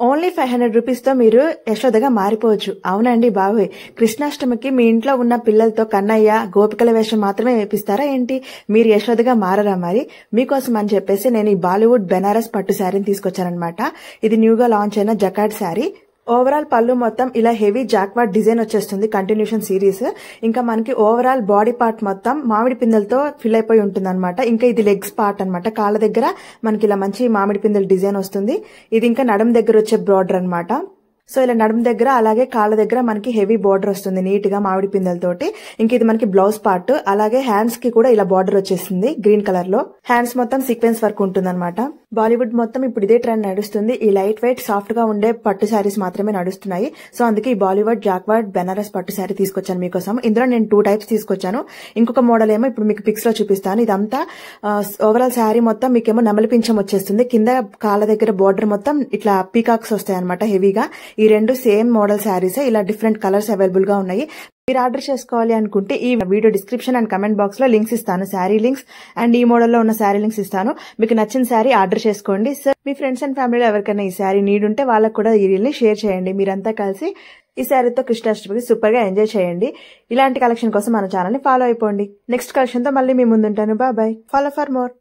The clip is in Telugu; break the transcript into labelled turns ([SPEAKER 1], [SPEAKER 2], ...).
[SPEAKER 1] ఓన్లీ 500 రూపీస్ తో మీరు యశోదగా మారిపోవచ్చు. అవునండి బాబోయ్, కృష్ణాష్టమికి మీ ఇంట్లో ఉన్న పిల్లలతో కన్నయ్య గోపికల వేషం మాత్రమే వేపిస్తారా ఏంటి? మీరు యశోదగా మారరా? మరి మీకోసం అని చెప్పేసి నేను ఈ బాలీవుడ్ బెనారస్ పట్టు శారీని తీసుకొచ్చానమాట. ఇది న్యూగా లాంచ్ అయిన జకార్డ్ శారీ. ఓవరాల్ పళ్ళు మొత్తం ఇలా హెవీ జాక్వార్డ్ డిజైన్ వచ్చేస్తుంది, కంటిన్యూషన్ సిరీస్. ఇంకా మనకి ఓవరాల్ బాడీ పార్ట్ మొత్తం మామిడి పిందెలతో ఫిల్ అయిపోయి ఉంటుంది అనమాట. ఇంకా ఇది లెగ్స్ పార్ట్ అనమాట. కాళ్ళ దగ్గర మనకి ఇలా మంచి మామిడి పిందెల డిజైన్ వస్తుంది. ఇది ఇంకా నడుం దగ్గర వచ్చే బ్రాడర్ అనమాట. సో ఇలా నడుము దగ్గర అలాగే కాళ్ళ దగ్గర మనకి హెవీ బార్డర్ వస్తుంది నీట్ గా మామిడి పిందెలతోటి. ఇంక ఇది మనకి బ్లౌజ్ పార్ట్. అలాగే హ్యాండ్స్ కి కూడా ఇలా బార్డర్ వచ్చేసింది గ్రీన్ కలర్ లో. హ్యాండ్స్ మొత్తం సీక్వెన్స్ వర్క్ ఉంటుంది అనమాట. బాలీవుడ్ మొత్తం ఇప్పుడు ఇదే ట్రెండ్ నడుస్తుంది. ఈ లైట్ వెయిట్ సాఫ్ట్ గా ఉండే పట్టు శారీస్ మాత్రమే నడుస్తున్నాయి. సో అందుకే ఈ బాలీవుడ్ జాక్వార్డ్ బెనారస్ పట్టు శారీ తీసుకొచ్చాను మీకోసం. ఇందులో నేను 2 టైప్స్ తీసుకొచ్చాను. ఇంకొక మోడల్ ఏమో ఇప్పుడు మీకు పిక్స్ లో చూపిస్తాను. ఇదంతా ఓవరాల్ శారీ మొత్తం మీకేమో నెమలి పింఛం వచ్చేస్తుంది. కింద కాళ్ళ దగ్గర బార్డర్ మొత్తం ఇట్లా పీకాక్స్ వస్తాయి అనమాట హెవీగా. ఈ 2 సేమ్ మోడల్ శారీస్, ఇలా డిఫరెంట్ కలర్స్ అవైలబుల్ గా ఉన్నాయి. మీరు ఆర్డర్ చేసుకోవాలి అనుకుంటే ఈ video description and comment box లో లింక్స్ ఇస్తాను, శారీ లింక్స్ అండ్ ఈ మోడల్లో ఉన్న శారీ లింక్స్ ఇస్తాను. మీకు నచ్చిన శారీ ఆర్డర్ చేసుకోండి. సో మీ ఫ్రెండ్స్ అండ్ ఫ్యామిలీలో ఎవరికైనా ఈ శారీ నీడ్ ఉంటే వాళ్ళకు కూడా ఈ రీల్ ని షేర్ చేయండి. మీరంతా కలిసి ఈ శారీతో కృష్ణాష్టమికి సూపర్ గా ఎంజాయ్ చేయండి. ఇలాంటి కలెక్షన్ కోసం మన ఛానల్ ని ఫాలో అయిపోండి. నెక్స్ట్ కలెక్షన్ తో మళ్ళీ మీ ముందుంటాను. బాయ్. Follow for more.